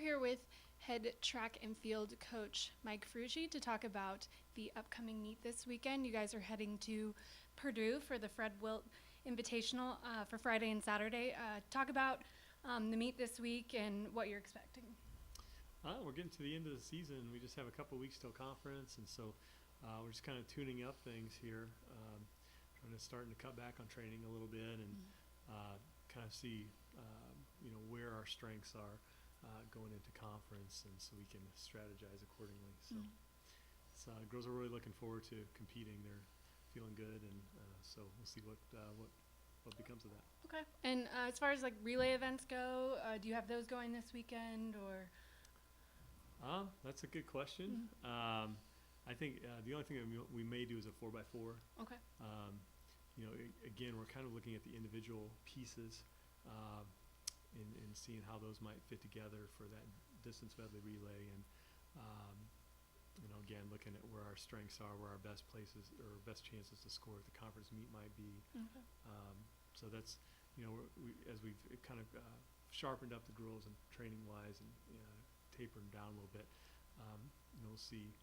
here with head track and field coach Mike Frucci to talk about the upcoming meet this weekend. You guys are heading to Purdue for the Fred Wilt Invitational for Friday and Saturday. Talk about the meet this week and what you're expecting. We're getting to the end of the season. We just have a couple weeks till conference, and so we're just kind of tuning up things here, trying to starting to cut back on training a little bit and kind of see where our strengths are going into conference, and so we can strategize accordingly. So girls are really looking forward to competing. They're feeling good, and so we'll see what becomes of that. Okay. And as far as like relay events go, do you have those going this weekend or? That's a good question. I think the only thing that we may do is a 4x4. Okay. Again, we're kind of looking at the individual pieces and seeing how those might fit together for that distance medley relay, and again, looking at where our strengths are, where our best places or best chances to score at the conference meet might be. Okay. So that's as we've kind of sharpened up the girls and training wise and tapered them down a little bit. We'll see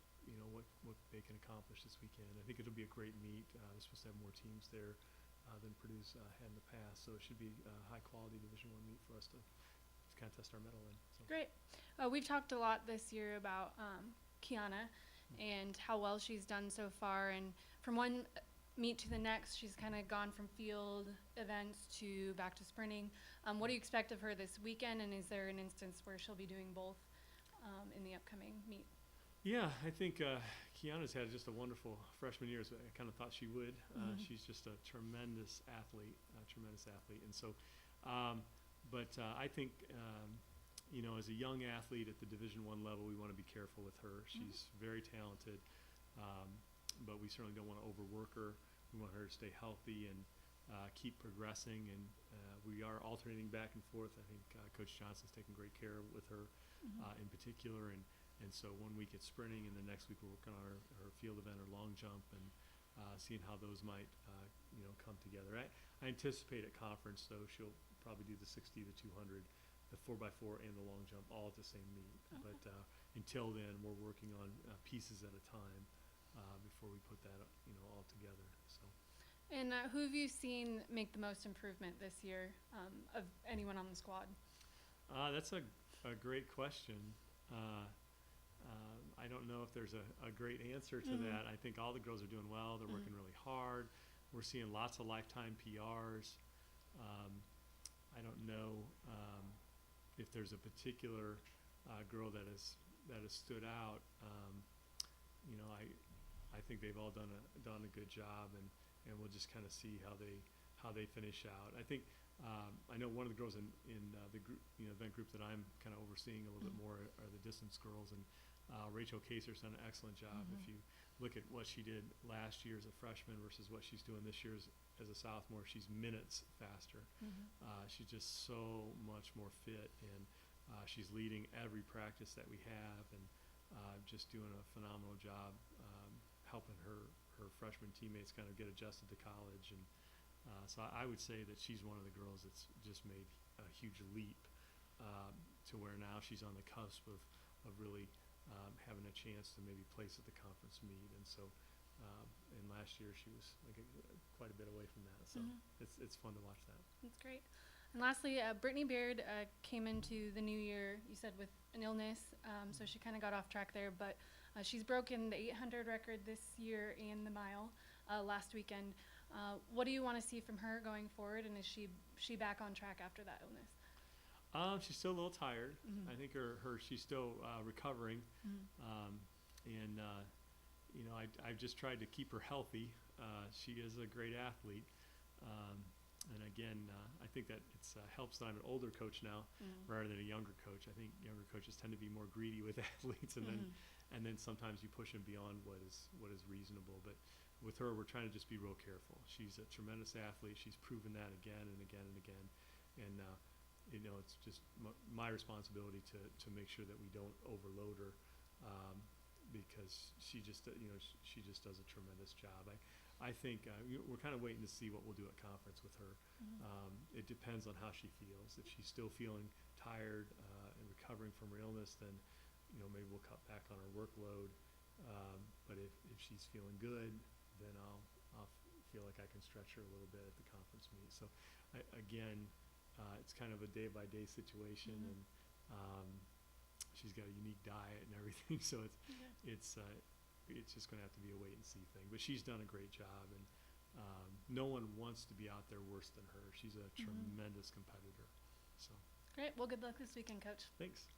what they can accomplish this weekend. I think it'll be a great meet. We're supposed to have more teams there than Purdue's had in the past, so it should be a high quality Division I meet for us to kind of test our mettle in. So. Great. We've talked a lot this year about Kiana and how well she's done so far, and from one meet to the next, she's kind of gone from field events to back to sprinting. What do you expect of her this weekend, and is there an instance where she'll be doing both in the upcoming meet? Yeah, I think Kiana's had just a wonderful freshman year, so I kind of thought she would. She's just a tremendous athlete, and so, I think, as a young athlete at the Division I level, we want to be careful with her. She's very talented, but we certainly don't want to overwork her. We want her to stay healthy and keep progressing, and we are alternating back and forth. I think Coach Johnson's taking great care with her in particular, and so 1 week it's sprinting, and the next week we're working on her field event or long jump, and seeing how those might come together. I anticipate at conference, though, she'll probably do the 60, the 200, the 4x4, and the long jump all at the same meet. Okay. But until then, we're working on pieces at a time before we put that all together. So. And who have you seen make the most improvement this year of anyone on the squad? That's a great question. I don't know if there's a great answer to that. I think all the girls are doing well. They're working really hard. We're seeing lots of lifetime PRs. I don't know if there's a particular girl that has stood out. I think they've all done a good job, and we'll just kind of see how they finish out. I think I know one of the girls in the group, event group that I'm kind of overseeing a little bit more are the distance girls, and Rachel Kaser's done an excellent job. If you look at what she did last year as a freshman versus what she's doing this year as a sophomore, she's minutes faster. She's just so much more fit, and she's leading every practice that we have, and just doing a phenomenal job helping her freshman teammates kind of get adjusted to college. And so I would say that she's one of the girls that's just made a huge leap to where now she's on the cusp of really having a chance to maybe place at the conference meet. And so, and last year she was quite a bit away from that. So it's fun to watch that. That's great. And lastly, Britney Beard came into the new year, you said, with an illness, so she kind of got off track there, but she's broken the 800 record this year and the mile last weekend. What do you want to see from her going forward, and is she back on track after that illness? She's still a little tired. I think she's still recovering, and I've just tried to keep her healthy. She is a great athlete, and again, I think that it helps that I'm an older coach now rather than a younger coach. I think younger coaches tend to be more greedy with athletes, and then sometimes you push them beyond what is reasonable. But with her, we're trying to just be real careful. She's a tremendous athlete. She's proven that again and again and again, and it's just my responsibility to make sure that we don't overload her, because she just does a tremendous job. I think we're kind of waiting to see what we'll do at conference with her. It depends on how she feels. If she's still feeling tired and recovering from her illness, then, maybe we'll cut back on her workload. But if she's feeling good, then I'll feel like I can stretch her a little bit at the conference meet. So it's kind of a day-by-day situation, Mhm. and she's got a unique diet and everything. So it's just going to have to be a wait and see thing. But she's done a great job, and no one wants to be out there worse than her. She's a tremendous competitor. So Great. Well, good luck this weekend, Coach. thanks.